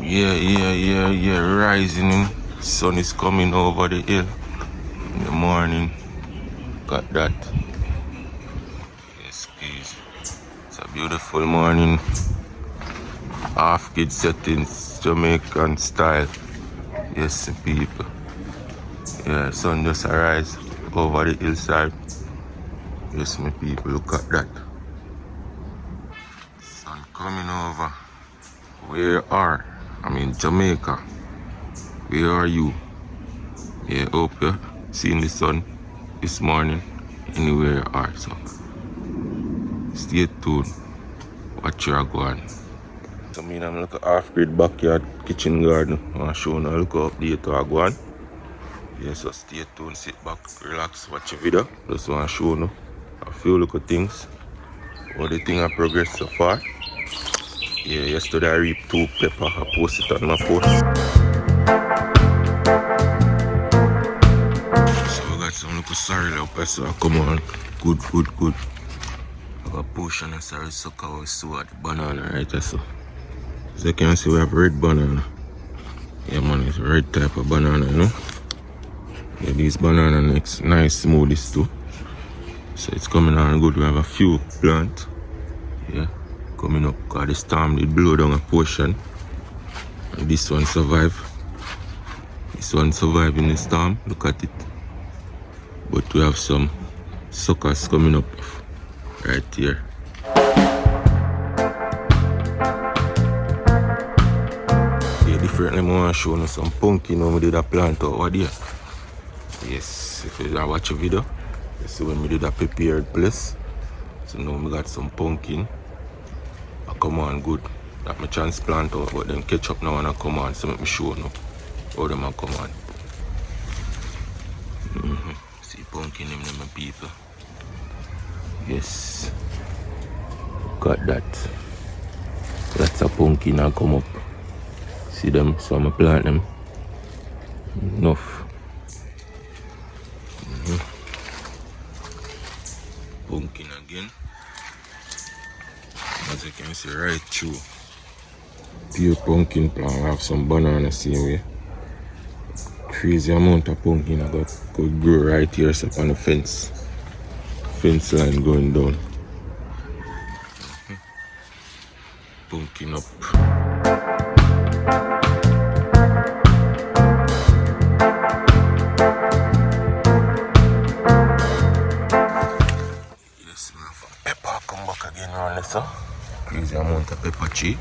Yeah. Rising. Sun is coming over the hill in the morning. Got that. Yes, please. It's a beautiful morning. Offgrid settings, Jamaican style. Yes, people. Yeah, sun just arise over the hillside. Yes, my people, look at that. Sun coming over. Where are? I'm in Jamaica. Where are you? Yeah, hope you're seeing the sun this morning. Anywhere you are, so stay tuned. Watch your go on. So I'm looking at Offgrid backyard kitchen garden. I'm showing a look update to go on. Yeah, so stay tuned, sit back, relax, watch the video. Just want to show you a few little things. How the thing have progressed so far. Yeah, yesterday I reaped 2 pepper. I posted it on my post. So I got some little sorrel up here, so I come on. Good. I got a portion of sorrel sucker we saw at the banana right there, so. As you can see, we have red banana. Yeah, man, it's a red type of banana, you know. Yeah, these banana next nice smoothies too. So it's coming on good. We have a few plants. Yeah, coming up because the storm did blow down a portion. And this one survived. This one survived in the storm. Look at it. But we have some suckers coming up right here. Yeah, differently I want to show you some pumpkin when we did a plant over there. Yes, if you watch a video, you see when we did a prepared place. So now we got some pumpkin. I come on good. That my transplant out, but then catch up now and I come on, so let me show you how them come on. See pumpkin in them people. Yes. Got that. Lots of pumpkin and come up. See them, so I'm plant them. Enough. Pumpkin again. As you can see right through. Pure pumpkin plant. I have some banana same way. Crazy amount of pumpkin I got could grow right here so on the fence. Fence line going down. Pumpkin up. Yes, we have pepper come back again around this. Crazy amount of pepper tree.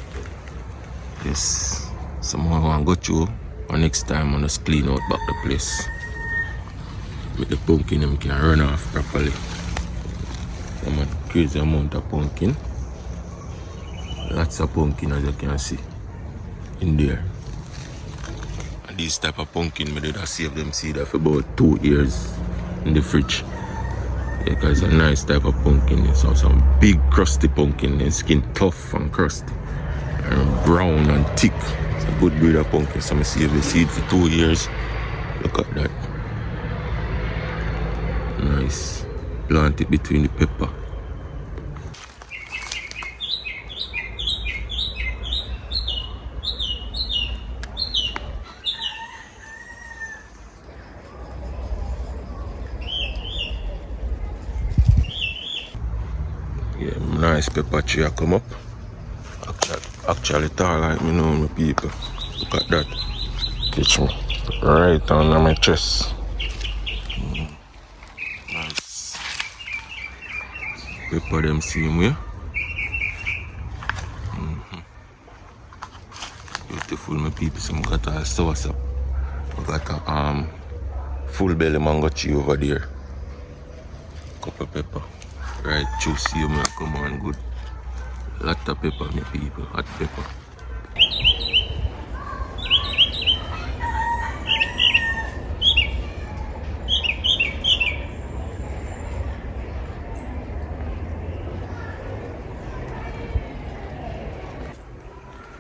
Yes, someone want to go through, or next time I just clean out back the place. Make the pumpkin them can run off properly. Some crazy amount of pumpkin. Lots of pumpkin as you can see in there. And these type of pumpkin, I did save them seed for about 2 years in the fridge. Yeah, because it's a nice type of pumpkin. So some big crusty pumpkin, and skin tough and crusty. And brown and thick. It's a good breed of pumpkin. So I save the seed for 2 years. Look at that. Nice. Plant it between the pepper. Yeah, nice pepper tree come up. Actually tall like me know my people. Look at that. Catch me. Right under my chest. Nice. Pepper them same way. Beautiful my people. So I got a sauce up. I got a full belly mango tree over there. Cup of pepper. Right, juicy, you may come on good. Lot of pepper, my people, hot pepper.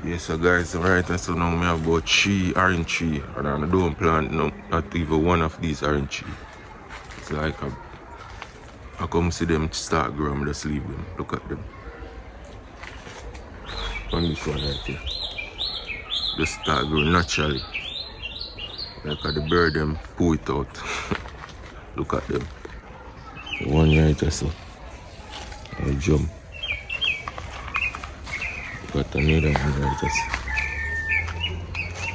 Yes, so guys, right, so now we have about 3 orange trees, and I don't plant not even one of these orange trees. It's like I come see them start growing, just leave them. Look at them. On this one right here. just start growing naturally. Like the bird them pull it out. Look at them. One right or so. I jump. Got another one right or so.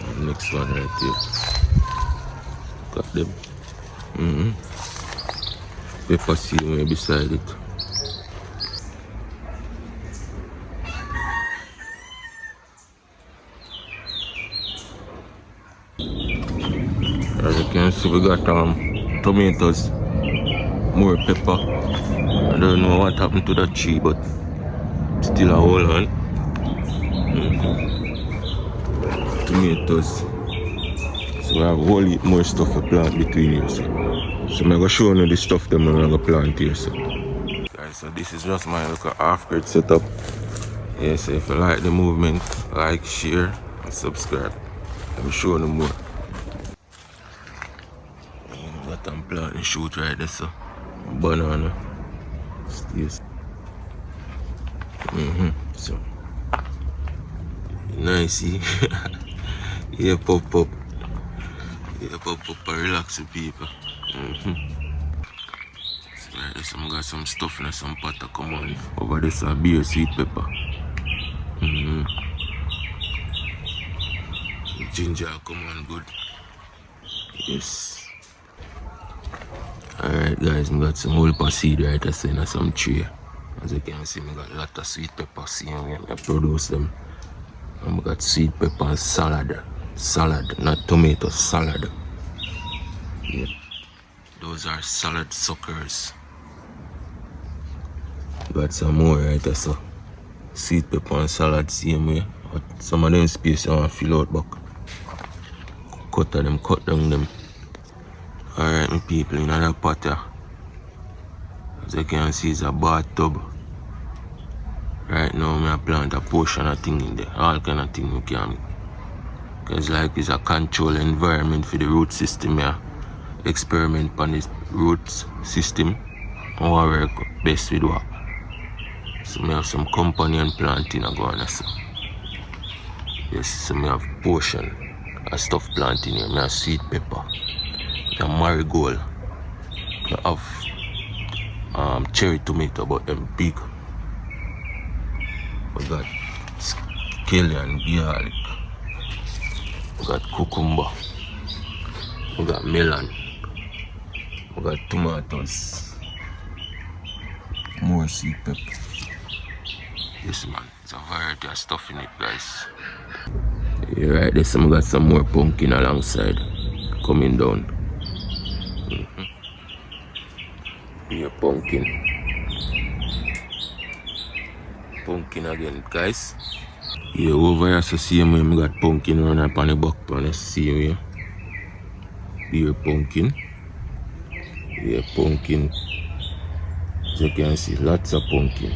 And next one right here. Look at them. Pepper seed way beside it. As you can see, we got tomatoes, more pepper. I don't know what happened to that tree, but still a hold on. Tomatoes. So we have a whole heap more stuff to plant between here. So I'm going to show you the stuff that I'm going to plant here. So. Guys, so this is just my little Offgrid setup. Yeah, so if you like the movement, like, share, and subscribe. Let me show you more. Got them planting shoot right there, so banana. Yes. So nice, see? Yeah, pop up. Yeah, pop up and relax with people. So right there, some got some stuff and some pot to come on. Over there, some beer sweet pepper. Ginger come on good. Yes. Alright guys, I got some whole seed right there in some tree. As you can see, I got a lot of sweet pepper seed and I produce them. And I got sweet pepper and salad. Salad, not tomato, salad. Yeah. Those are salad suckers. Got some more right there, so sweet pepper and salad same way. But some of them space I want to fill out back. Cut down them. Alright, my people, in that pot here. As you can see, it's a bathtub. Right now, I plant a portion of thing in there. All kind of thing we can. Because like it's a control environment for the root system here. Experiment on this root system. And what work best with what. So I have some companion planting going on. So. Yes, so I have portion of stuff planting here. I have sweet pepper. I have marigold. I have cherry tomato, but them big. We got scallion, garlic. We got cucumber. We got melon. We got tomatoes. More sweet pepper. Yes man, it's a variety of stuff in it guys. Yeah, right there, so we got some more pumpkin alongside. Coming down. Yeah, pumpkin. Pumpkin again guys. Yeah, over here so same way we got pumpkin run up on the back pan, the same way. Beer pumpkin. Yeah, pumpkin. As you can see, lots of pumpkin.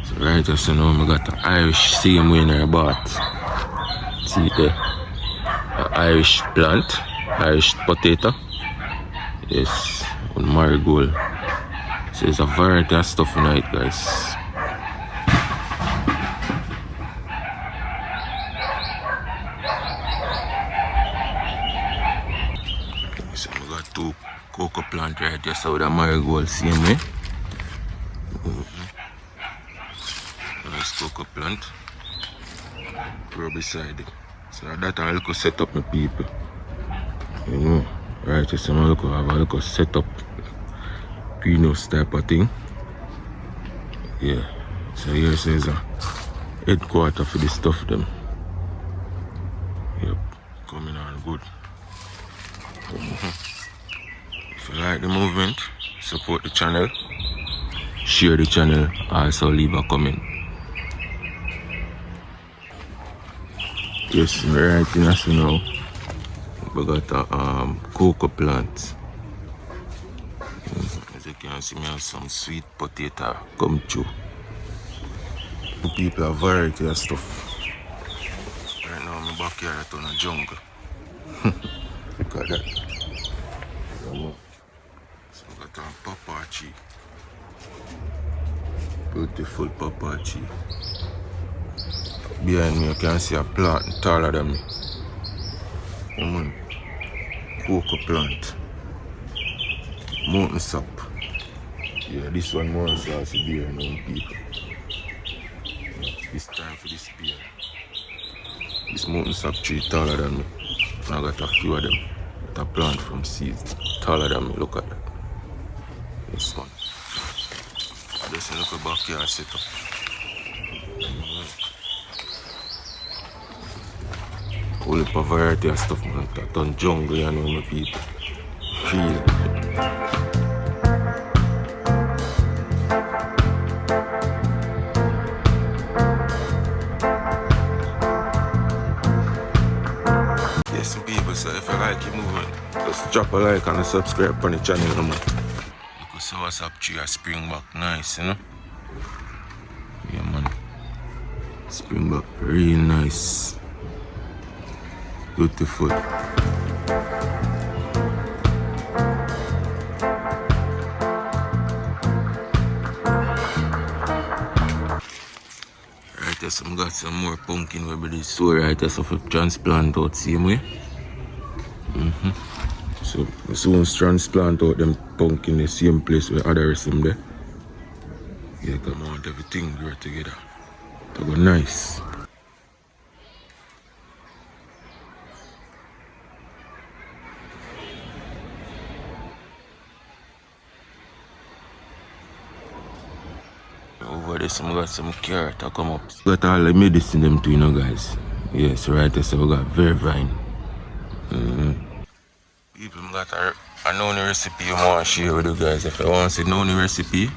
So right so now we got the Irish same way in our bath. See there? An Irish plant, Irish potato. Yes, and marigold. So there's a variety of stuff in it guys. So we got two cocoa plants right there, so with a marigold same way. Nice cocoa plant. Grow beside it. So that I look set up my people. You know, right, so I look have a little set up greenhouse type of thing. Yeah. So here says a headquarter for the stuff them. Yep, coming on good. If you like the movement, support the channel, share the channel, also leave a comment. Yes, right in us now. We got a cocoa plant. As you can see, me have some sweet potato come through. People have variety of stuff. Right now, my backyard is on a jungle. Look at that. So we got a papa tree. Beautiful papa tree. behind me you can see a plant taller than me. Cocoa plant. Mountain sap. Yeah, this one more saucy beer now, people. It's time for this beer. This mountain sap tree taller than me. I got a few of them. Got a plant from seeds taller than me. Look at that. This one. Just a little backyard setup. Whole heap of variety of stuff, man. That done jungle, you know, my people. Feel it. Yes, people, so if you like it moving, just drop a like and a subscribe on the channel, man. Because so what's up, tree a spring back nice, you know? Yeah, man. Spring back real nice. Beautiful. Right, so I got some more pumpkin where be so right, so for transplant out same way. So I soon transplant out them pumpkin the same place where other rest them there. Yeah, come on, everything grow together. That go nice. Over there, some got some carrot to come up. Got all the medicine them too, you know, guys. Yes, right there, so we got vervine. People got a known recipe you want to share with you guys. If you want to say known recipe,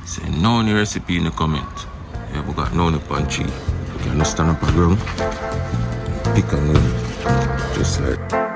say known recipe in the comment. Yeah, we got known upon tree. You can stand up a ground, pick a known, just like